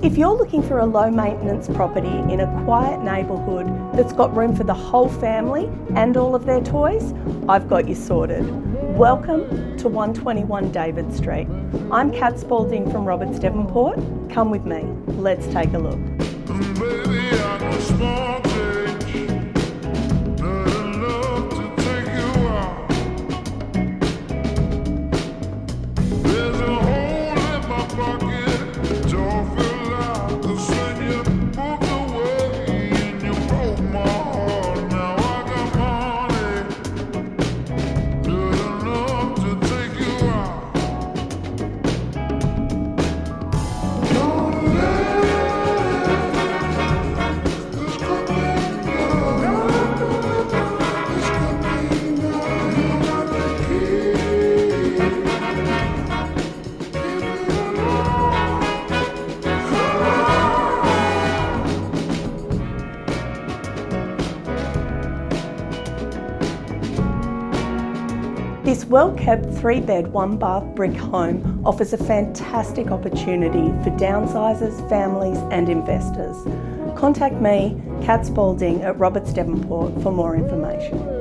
If you're looking for a low maintenance property in a quiet neighbourhood that's got room for the whole family and all of their toys, I've got you sorted. Welcome to 121 David Street. I'm Kat Spalding from Roberts Devonport. Come with me, let's take a look. This well-kept 3-bed, 1-bath brick home offers a fantastic opportunity for downsizers, families and investors. Contact me, Kat Spalding at Roberts Devonport for more information.